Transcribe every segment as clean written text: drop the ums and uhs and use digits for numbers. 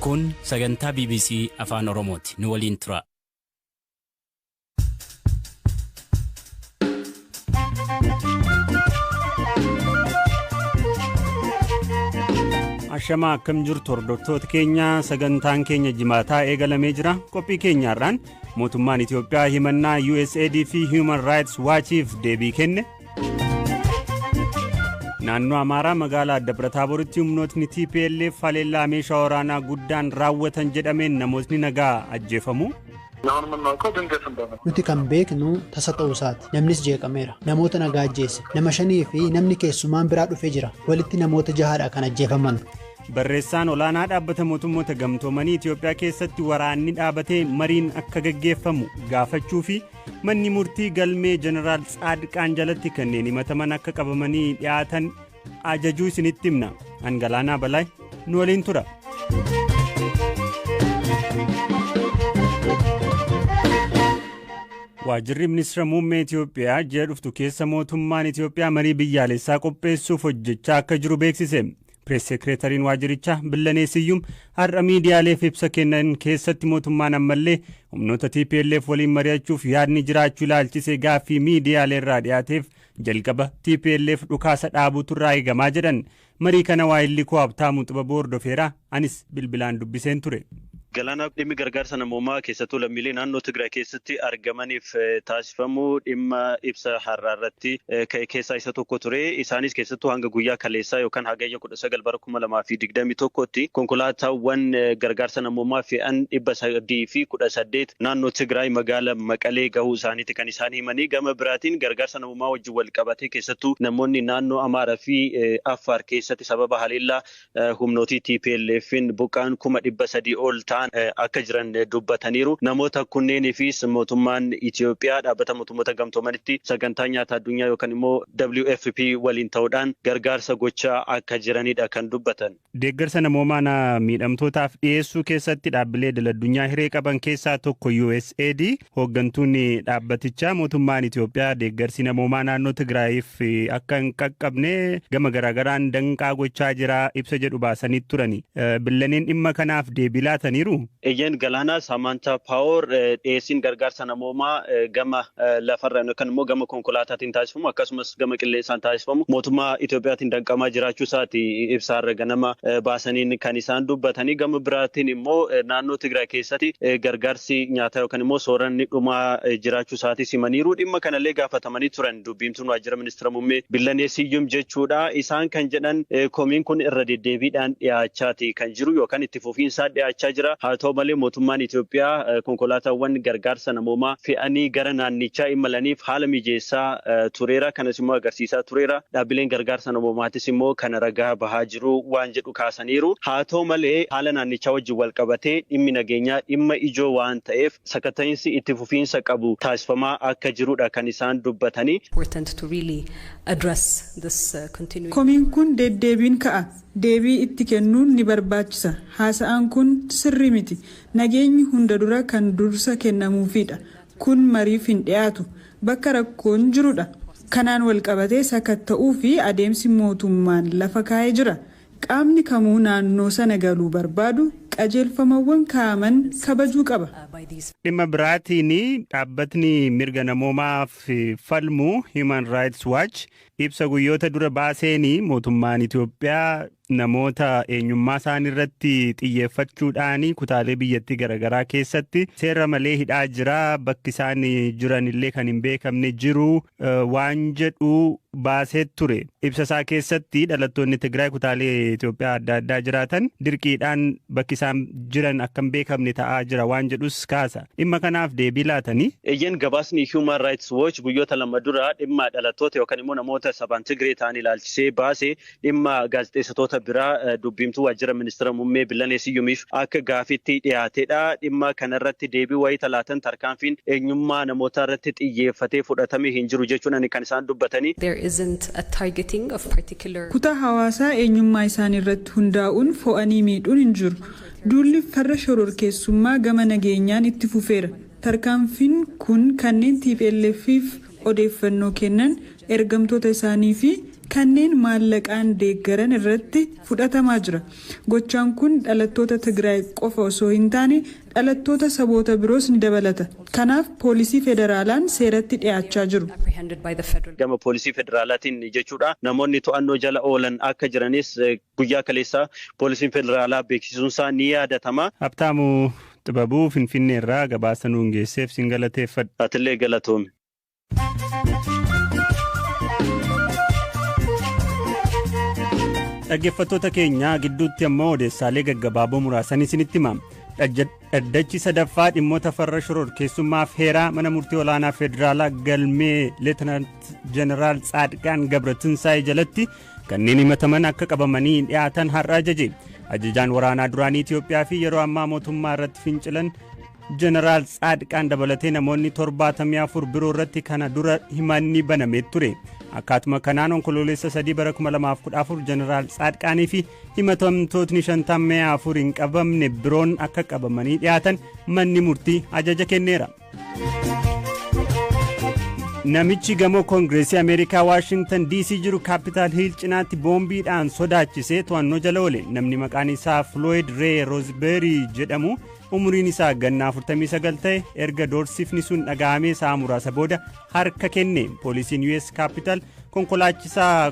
Kun sagantaa BBC Afaan Oromooti. Nu waliin tura. Ashama akkam jirtu hordoftoota keenya sagantaan keenya jimaataa eegalamee jira. Qophii keenyaarraan mootummaan Itoophiyaa himannaa USAID fi Human Rights Watchiif deebii kenne. Naannoo Amaaraa magaalaa Dabra-Taaboritti humnootni TPLF haleellaa meeshaa waraanaa guddaan raawwatan jedhameen namootni nagaa ajjeefamu. Nuti kan beeknu tasa ta'uusaati. Namnis jeeqameera. Namoota nagaa ajjeesse. Nama 5 fi namni keessumaan biraa dhufee jira. Walitti namoota 6 kan ajjeefaman. Barreessaan olaanaa dhaabbata mootummoota gamtoomanii Itoophiyaa keessatti waraanni dhaabatee mariin akka gaggeeffamu gaafachuu fi manni murtii galmee Jeneraal Tsaadiqaan jalatti kanneen himataman akka qabamanii dhiyaatan ajajuu isinitti himna. Angalaanaa Balaay nu waliin tura. Waajjirri ministeera muummee Itoophiyaa ji'a dhuftu keessa mootummaan Itoophiyaa marii biyyaalessaa qopheessuuf hojjechaa akka jiru beeksise. Press Secretariin waajjirichaa Billanee Siyyum har'a miidiyaaleef ibsa kennan keessatti mootummaan ammallee humnoota TPLF waliin mari'achuuf yaadni jiraachuu ilaalchisee gaaffii miidiyaaleerraa dhiyaateef jalqaba TPLF dhukaasa dhaabuutu irraa eegamaa jedhan. Marii kana waa'illi koo Habtaamuu Xibaboo hordofeera. Anis bilbilaan dubbiseen ture. Galaana dhimmi gargaarsa namoomaa keessattuu lammiilee naannoo Tigraay keessatti argamaniif taasifamu dhimma ibsa har'aarratti ka'e keessaa isa tokko ture. Isaanis keessattuu hanga guyyaa kaleessaa yookaan hagayya 19 bara 2021tti konkolaataawwan gargaarsa namoomaa fe'an 318 naannoo Tigraay magaalaa Maqalee gahuu isaaniiti kan isaan himanii. Gama biraatiin gargaarsa namoomaa wajjin wal qabatee keessattuu namoonni naannoo Amaaraa fi Affaar keessatti sababa haleellaa humnootii TPLF'n buqqaan 300 ol akka jiran dubbataniiru. Namoota kunneenifis mootummaan Itoophiyaa dhaabbata mootummoota gamtoomanitti sagantaa nyaata addunyaa yookaan immoo WFP waliin ta'uudhaan gargaarsa gochaa akka jiranidha kan dubbatan. Deeggarsa namoomaa miidhamtootaaf dhiyeessuu keessatti dhaabbilee idil-addunyaa hiree qaban keessaa tokko USAID. Hooggantuun dhaabbatichaa mootummaan Itoophiyaa deeggarsi namoomaa naannoo Tigraayiif akka hin qaqqabne gama garaagaraan danqaa gochaa jira ibsa jedhu baasanii turani. Billaneen dhimma kanaaf deebii laataniiru. Eeyyeen Galaanaa Samantaa Paawoor dhiyeessiin gargaarsa namoomaa gama lafarraan yookaan immoo gama konkolaataatiin taasifamu akkasumas gama qilleensaan taasifamu mootummaa Itoophiyaatiin danqamaa jiraachuu isaati ibsaarra ganama baasaniin kan isaan dubbatanii. Gama biraatiin immoo naannoo Tigraay keessatti gargaarsi nyaataa yookaan immoo sooranni dhumaa jiraachuu isaati simaniiru. Dhimma kanallee gaafatamanii turan dubbiimtuun waajjira ministeera muummee Billanee Siyyum jechuudha. Isaan kan jedhan komiin kun irra deddeebiidhaan dhiyaachaati kan jiru yookaan itti fufiinsaa dhiyaachaa jira. Haa ta'u malee mootummaan Itoophiyaa konkolaataawwan gargaarsa namoomaa fe'anii gara naannichaa imalaniif haala mijeessaa tureera. Kanas immoo agarsiisaa tureera. Dhaabbileen gargaarsa namoomaatis immoo kana ragaa bahaa jiru waan jedhu kaasaniiru. Haa ta'u malee haala naannichaa wajjin wal qabatee dhimmi nageenyaa dhimma ijoo waan ta'eef sakatta'iinsi itti fufiinsa qabu taasifamaa akka jirudha kan isaan dubbatanii. Komiin kun deddeebiin ka'a. Deebii itti kennuun ni barbaachisa. Haasa'aan kun sirrii miti. Nageenyi hunda dura kan dursa kennamuufidha. Kun mariif hin dhiyaatu. Bakka rakkoon jirudha. Kanaan wal qabatee sakatta'uu fi adeemsi mootummaan lafa kaa'ee jira. Qaamni kamuu naannoo sana galuu barbaadu qajeelfamawwan kaa'aman kabajuu qaba. Dhimma biraatiin dhaabbatni mirga namoomaaf falmu Human Rights Watch ibsa guyyoota dura baaseen mootummaan Itoophiyaa namoota eenyummaa isaanii irratti xiyyeeffachuudhaan kutaalee biyyattii garaagaraa keessatti seera malee hidhaa jira. Bakki isaan jiran illee kan hin beekamne jiru waan jedhu baasee ture. Ibsa isaa keessatti dhalattoonni Tigraay kutaalee Itoophiyaa adda addaa jiraatan dirqiidhaan bakki isaan jiran akka hin beekamne ta'aa jira waan jedhus kaasa. Dhimma kanaaf deebii laatanii. Eeyyeen gabaasni Human Rights Watch guyyoota lama dura dhimma dhalattoota yookaan immoo namoota sabaan Tigree ta'an ilaalchisee baase dhimma gaazexeessitoota biraa dubbiimtuu waajjira ministeera muummee Billanee Siyyumiif akka gaafitti dhiyaatedha. Dhimma kanarratti deebii wayita laatan tarkaanfiin eenyummaa namoota irratti xiyyeeffatee fudhatamee hin jiru jechuun kan isaan dubbatanii. Kutaa hawaasaa eenyummaa isaanii irratti hundaa'uun fo'anii miidhuun hin jiru. Duulli farra shororkeessummaa gama nageenyaan itti fufeera. Tarkaanfiin kun kanneen TPLF'if odeeffannoo kennan ergamtoota isaanii fi kanneen maallaqaan deeggaran irratti fudhatamaa jira. Gochaan kun dhalattoota Tigraay qofa osoo hin taane dhalattoota saboota biroos ni dabalata. Kanaaf poolisii federaalaan seeratti dhiyaachaa jiru. Gama poolisii federaalaatiin jechuudha. Namoonni to'annoo jala oolan akka jiranis guyyaa kaleessaa poolisiin federaalaa beeksisuunsaa ni yaadatama. Habtaamuu Xibabuu Finfinnee irraa gabaasa nuun geesseef sin galateeffadha. Atillee galatoome. Dhaggeeffattoota keenya gidduutti ammoo odeessaalee gaggabaaboo muraasan isinitti himama. Dhaddachi sadaffaa dhimmoota farra shororkeessummaaf heeraa mana murtii olaanaa federaalaa galmee Leetinant Jeneraal Tsaadiqaan Gabratinsaayee jalatti kanneen himataman akka qabamanii dhiyaatan har'a ajaje. Ajajaan waraanaa duraanii Itoophiyaa fi yeroo ammaa mootummaa irratti fincilan Jeneraal Tsaadiqaan dabalatee namoonni 74 biroo irratti kana dura himanni banamee ture. Akkaatuma kanaan onkoloolessa 3 bara 2014 Jeneraal Tsaadiqaanii fi himatamtootni 54 hin qabamne biroon akka qabamanii dhiyaatan manni murtii ajaja kenneera. Namichi gamoo Koongireesii Ameerikaa Waashingtan DC jiru Kaapitaal Hiil cinaatti boombiidhaan sodaachisee to'annoo jala oole. Namni maqaan isaa Floyd Ray Roosbeerii jedhamu umuriin isaa ganna 49 ta'e erga doorsifni sun dhaga'amee sa'a muraasa booda harka kenne. Poolisiin US Kaapitaal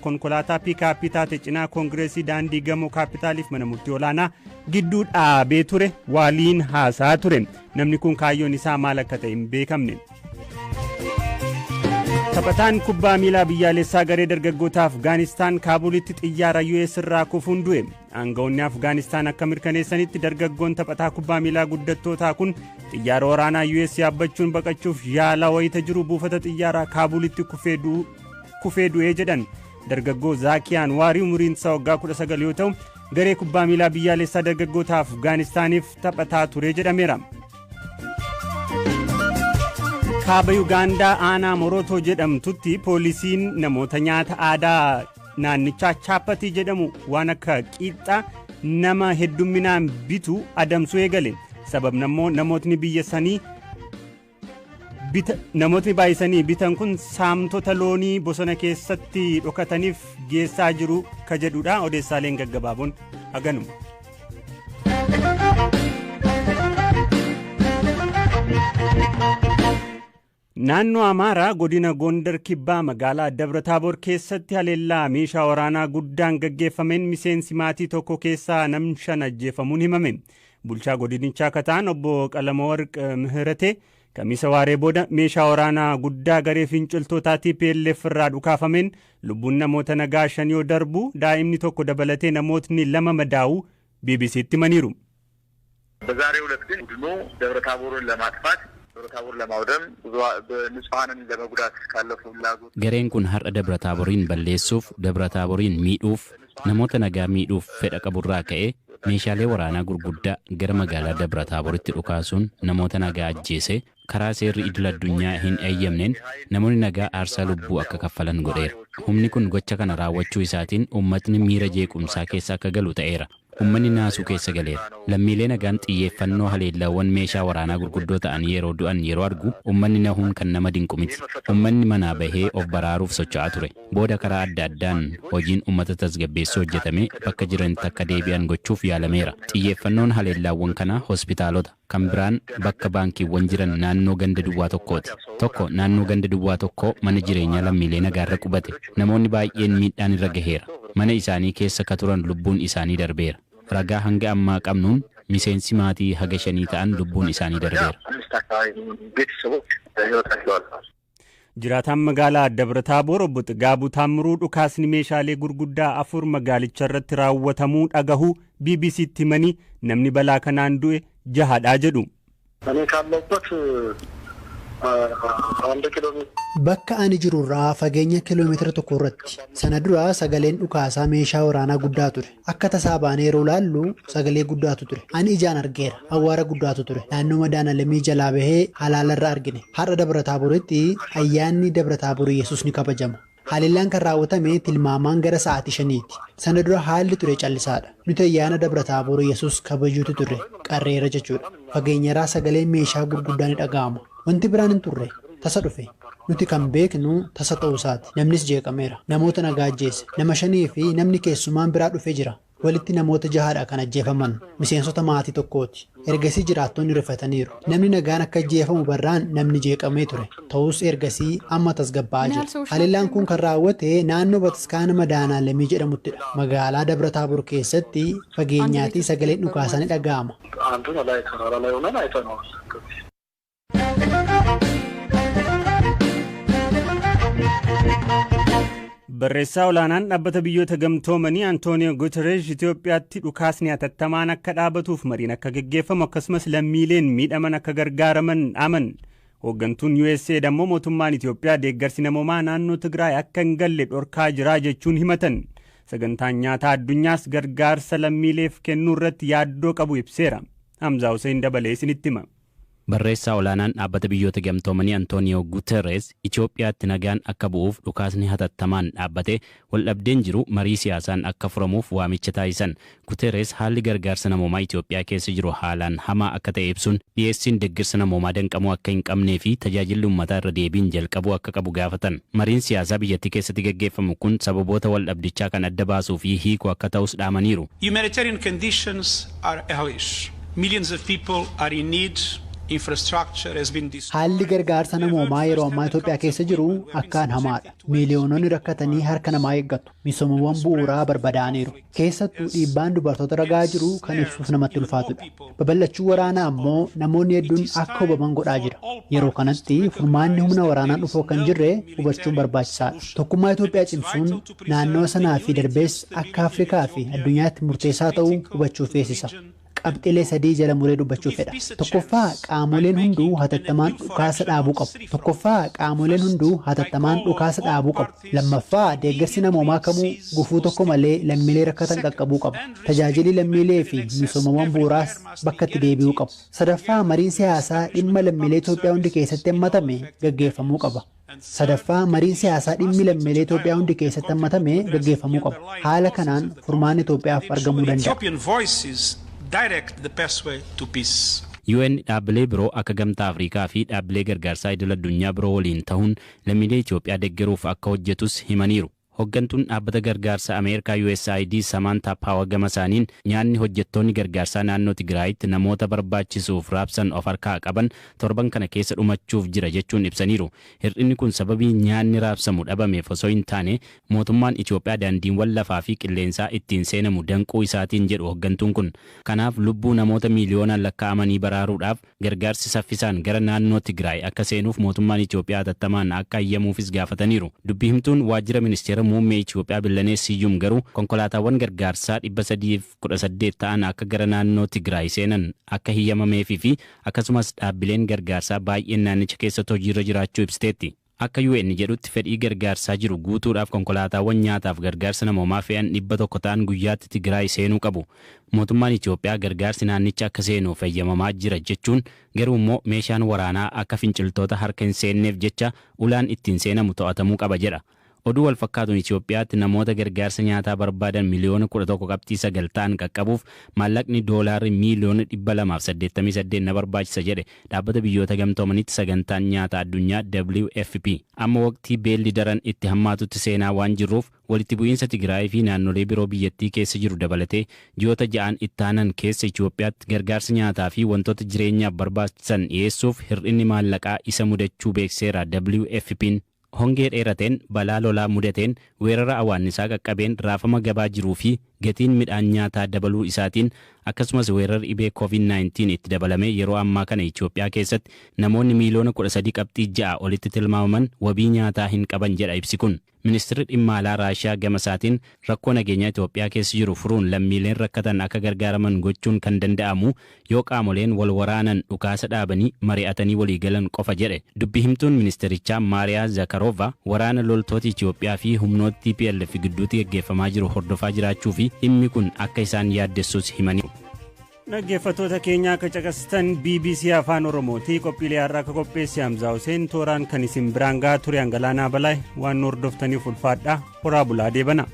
konkolaataa piikaappii taate cinaa Koongireesii daandii gamoo Kaapitaaliif mana murtii olaanaa gidduu dhaabee ture waliin haasaa ture. Namni kun kaayyoon isaa maal akka ta'e hin beekamne. Taphataan kubbaa miilaa biyyaalessaa garee dargaggoota Afgaanistaan Kaabulitti xiyyaara US irraa kufuun du'e. Aangawoonni Afgaanistaan akka mirkaneessanitti dargaggoon taphataa kubbaa miilaa guddattootaa kun xiyyaara waraanaa US yaabbachuun baqachuuf yaala wayita jiru buufata xiyyaaraa Kaabulitti kufee du'ee jedhan. Dargaggoo Zaakiyaan Waarii umuriin isaa waggaa 19 yoo ta'u garee kubbaa miilaa biyyaalessaa dargaggoota Afgaanistaaniif taphataa ture jedhameera. Kaaba Yugaandaa aanaa Morotoo jedhamtutti poolisiin namoota nyaata aadaa naannichaa chaapatii jedhamu waan akka qiixxaa nama heddumminaan bitu adamsuu eegale. Sababni immoo namootni baay'isanii bitan kun saamtota loonii bosona keessatti dhokataniif geessaa jiru ka jedhudha. Odeessaaleen gaggabaaboon haganuma. Naannoo Amaaraa godina Gondar kibbaa magaalaa Dabra-Taaboor keessatti haleellaa meeshaa waraanaa guddaan gaggeeffameen miseensi maatii tokko keessaa namni 5 ajjeefamuun himame. Bulchaa godinichaa akka ta'an obbo Qalamawarq Mihiratee kamisa waaree booda meeshaa waraanaa guddaa garee finciltootaa TPLF irraa dhukaafameen lubbuun namoota nagaa 5 yoo darbu daa'imni tokko dabalatee namootni 2 madaa'uu BBC'tti himaniiru. በዛሬው ዕለት ግን ቡድኑ ደብረ-ታቦርን ለማጥፋት ደብረ-ታቦር ለማውደም ንጹሃንን ለመጉዳት ካለው ፍላጎት gareen kun har'a Dabra-Taaboriin balleessuuf Dabra-Taaboriin miidhuuf namoota nagaa miidhuuf fedha qaburraa ka'ee meeshaalee waraanaa gurguddaa gara magaalaa Dabra-Taaboritti dhukaasuun namoota nagaa ajjeese karaa seerri idil addunyaa hin eeyyamneen namoonni nagaa aarsaa lubbuu akka kaffalan godheera. Humni kun gocha kana raawwachuu isaatiin uummatni miira jeequmsaa keessa akka galu ta'eera. Uummanni naasuu keessa galeera. Lammiilee nagaan xiyyeeffannoo haleellaawwan meeshaa waraanaa gurguddoo ta'an yeroo du'an yeroo argu uummanni nahuun kan nama dinqu miti. Uummanni manaa bahee of baraaruuf socho'aa ture. Booda karaa adda addaan hojiin uummata tasgabbeessuu hojjetamee bakka jiranitti akka deebi'an gochuuf yaalameera. Xiyyeeffannoon haleellaawwan kanaa hospitaalota kan biraan bakka baankiiwwan jiran naannoo ganda duwwaa tokkooti. Tokko naannoo ganda duwwaa tokkoo mana jireenyaa lammiilee nagaarra qubate. Namoonni baay'een miidhaan irra gaheera. Mana isaanii keessa ka turan lubbuun isaanii darbeera. Ragaa hanga ammaa qabnuun miseensi maatii haga 5 ta'an lubbuun isaanii darbeera. Jiraataan magaalaa Dabra-Taaboor obbo Xigaabuu Taammiruu dhukaasni meeshaalee gurguddaa 4 magaalicha irratti raawwatamuu dhagahuu BBC'tti himanii namni balaa kanaan du'e 6dha jedhu. Bakka ani jirurraa fageenya kiiloomeetira 1 irratti sana dura sagaleen dhukaasaa meeshaa waraanaa guddaa ture. Akka tasaa baanee yeroo laallu sagalee guddaatu ture. Ani ijaan argeera. Awwaara guddaatu ture. Naannoo madaanalamii jalaa bahee halaalarra argine. Har'a Dabra-Taaboritti ayyaanni Dabra-Taaboor Yesuus ni kabajama. Haleellaan kan raawwatame tilmaamaan gara sa'aatii 5ti. Sana dura haalli ture callisaadha. Nuti ayyaana Dabra-Taaboor Yesuus kabajuutu turre qarreera jechuudha. Fageenyarraa sagaleen meeshaa gurguddaa ni dhaga'ama. Wanti biraan hin turre. tasa dhufe. Nuti kan beeknu tasa ta'uu isaati. Namnis jeeqameera. Namoota nagaa ajjeese. Nama 5 fi namni keessumaan biraa dhufee jira. Walitti namoota 6 kan ajjeefaman miseensota maatii tokkooti. Ergasii jiraattonni rifataniiru. Namni nagaan akka ajjeefamu barraan namni jeeqamee ture. Ta'us ergasii amma tasgabbaa'aa jira. Haleellaan kun kan raawwate naannoo Bataskaana Madaanaalamii jedhamuttidha. Magaalaa Dabra Taabor keessatti fageenyaatii sagaleen dhukaasaa ni dhaga'ama. Barreessaa olaanaan dhaabbata biyyoota gamtoomanii Antooniyo Guterres Itoophiyaatti dhukaasni hatattamaan akka dhaabatuuf mariin akka geggeeffamu akkasumas lammiileen miidhaman akka gargaaraman dhaaman. Hooggantuun USAID ammoo mootummaan Itoophiyaa deeggarsi namoomaa naannoo Tigraay akka hin galle dhorkaa jira jechuun himatan. Sagantaan nyaataa addunyaas gargaarsa lammiileef kennuu irratti yaaddoo qabu ibseera. Hamzaa Hussein dabalee isinitti hima. Barreessaa olaanaan dhaabbata biyyoota gamtoomanii Antooniyo Guterres Itoophiyaatti nagaan akka bu'uuf dhukaasni hatattamaan dhaabbate waldhabdeen jiru marii siyaasaan akka furamuuf waamicha taasisan. Guterres haalli gargaarsa namoomaa Itoophiyaa keessa jiru haalaan hamaa akka ta'e ibsuun dhiyeessiin deeggarsa namoomaa danqamuu akka hin qabnee fi tajaajilli uummataa irra deebiin jalqabuu akka qabu gaafatan. Mariin siyaasaa biyyattii keessatti gaggeeffamu kun sababoota waldhabdichaa kan adda baasuu fi hiikuu akka ta'us dhaamaniiru. Humanitarian conditions are hellish. Millions of people are in need. Haalli gargaarsa namoomaa yeroo ammaa Itoophiyaa keessa jiru akkaan hamaadha. Miiliyoononni rakkatanii harka namaa eeggatu. Misoomawwan bu'uuraa barbadaa'aniiru. Keessattuu dhiibbaan dubartoota ragaa jiru kan ibsuuf namatti ulfaatudha. Babal'achuu waraanaa ammoo namoonni hedduun akka hubaman godhaa jira. Yeroo kanatti furmaanni humna waraanaan dhufuu kan jirre hubachuun barbaachisaadha. Tokkummaa Itoophiyaa cimsuun naannoo sanaa fi darbees akka Afrikaa fi addunyaatti murteessaa ta'uu hubachuuf feesisa. Qabxiilee 3 jala muree dubbachuu fedha. Tokkoffaa qaamoleen hunduu hatattamaan dhukaasa dhaabuu qabu. Lammaffaa deeggarsi namoomaa kamuu gufuu tokko malee lammiilee rakkatan qaqqabuu qabu. Tajaajilli lammiilee fi misoomawwan bu'uuraas bakka itti deebi'uu qabu. Sadaffaa mariin siyaasaa dhimma lammiilee Itoophiyaa hundi keessatti hammatame gaggeeffamuu qaba. Haala kanaan furmaanni Itoophiyaaf argamuu danda'a. Direct the best way to peace. UN dhaabbilee biroo akka gamtaa Afrikaa fi dhaabbilee gargaarsaa idil addunyaa biroo waliin ta'uun lammiilee Itoophiyaa deeggaruuf akka hojjetus himaniiru. Hooggantuun dhaabbata gargaarsa Ameerikaa USAID Samantha Power gama isaaniin nyaanni hojjettoonni gargaarsaa naannoo Tigraayitti namoota barbaachisuuf raabsan of harkaa qaban torban kana keessa dhumachuuf jira jechuun ibsaniiru. Hir'inni kun sababii nyaanni raabsamu dhabameef osoo hin taane mootummaan Itoophiyaa daandiiwwan lafaa fi qilleensaa ittiin seenamu danquu isaatiin jedhu hooggantuun kun. Kanaaf lubbuu namoota miiliyoonaan lakkaa'amanii baraaruudhaaf gargaarsi saffisaan gara naannoo Tigraay akka seenuuf mootummaan Itoophiyaa hatattamaan akka hayyamuufis gaafataniiru. Dubbii himtuun waajjira ministeera muummee Itoophiyaa Billanee Siyyum garuu konkolaataawwan gargaarsaa 318 ta'an akka gara naannoo Tigraay seenan akka hayyamameefii fi akkasumas dhaabbileen gargaarsaa baay'een naannicha keessatti hojiirra jiraachuu ibsiteetti. Akka UN jedhutti fedhii gargaarsaa jiru guutuudhaaf konkolaataawwan nyaataaf gargaarsa namoomaa fe'an 100 ta'an guyyaatti Tigraay seenuu qabu. Mootummaan Itoophiyaa gargaarsi naannicha akka seenuuf hayyamamaa jira jechuun garuu immoo meeshaan waraanaa akka finciltoota harka hin seenneef jecha ulaan ittiin seenamu to'atamuu qaba jedha. Oduu wal fakkaatuun Itoophiyaatti namoota gargaarsa nyaataa barbaadan miliyoona 11.9 ta'an qaqqabuuf maallaqni doolaarri miliyoona 288 na barbaachisa jedhe dhaabbata biyyoota gamtoomanitti sagantaan nyaataa addunyaa WFP. Amma waqtii beelli daran itti hammaatutti seenaa waan jirruuf walitti bu'iinsa Tigraay fi naannolee biroo biyyattii keessa jiru dabalatee ji'oota 6 itti aanan keessa Itoophiyaatti gargaarsa nyaataa fi wantoota jireenyaaf barbaachisan dhiyeessuuf hir'inni maallaqaa isa mudachuu beekseera WFP'n. Hongee dheerateen balaa lolaa mudateen weerara awwaannisaa qaqqabeen raafama gabaa jiruu fi gatiin midhaan nyaataa dabaluu isaatiin akkasumas weerarri dhibee COVID-19 itti dabalamee yeroo ammaa kana Itoophiyaa keessatti namoonni miliyoona 13.6 olitti tilmaamaman wabii nyaataa hin qaban jedha ibsi kun. Ministeerri dhimma alaa Raashiyaa gama isaatiin rakkoo nageenyaa Itoophiyaa keessa jiru furuun lammiileen rakkatan akka gargaaraman gochuun kan danda'amu yoo qaamoleen wal waraanan dhukaasa dhaabanii mari'atanii walii galan qofa jedhe. Dubbi himtuun ministeerichaa Maariyaa Zakarova waraana loltoota Itoophiyaa fi humnoota TPLF gidduutti gaggeeffamaa jiru hordofaa jiraachuu fi dhimmi kun akka isaan yaaddessus himaniiru. Dhaggeeffattoota keenya akka caqastan BBC Afaan Oromooti qophiilee har'aa akka qopheesse Hamzaa Hussein tooraan kan isin biraan gahaa ture Angalaanaa Balaay waan hordoftaniif ulfaadhaa horaa bulaa deebana.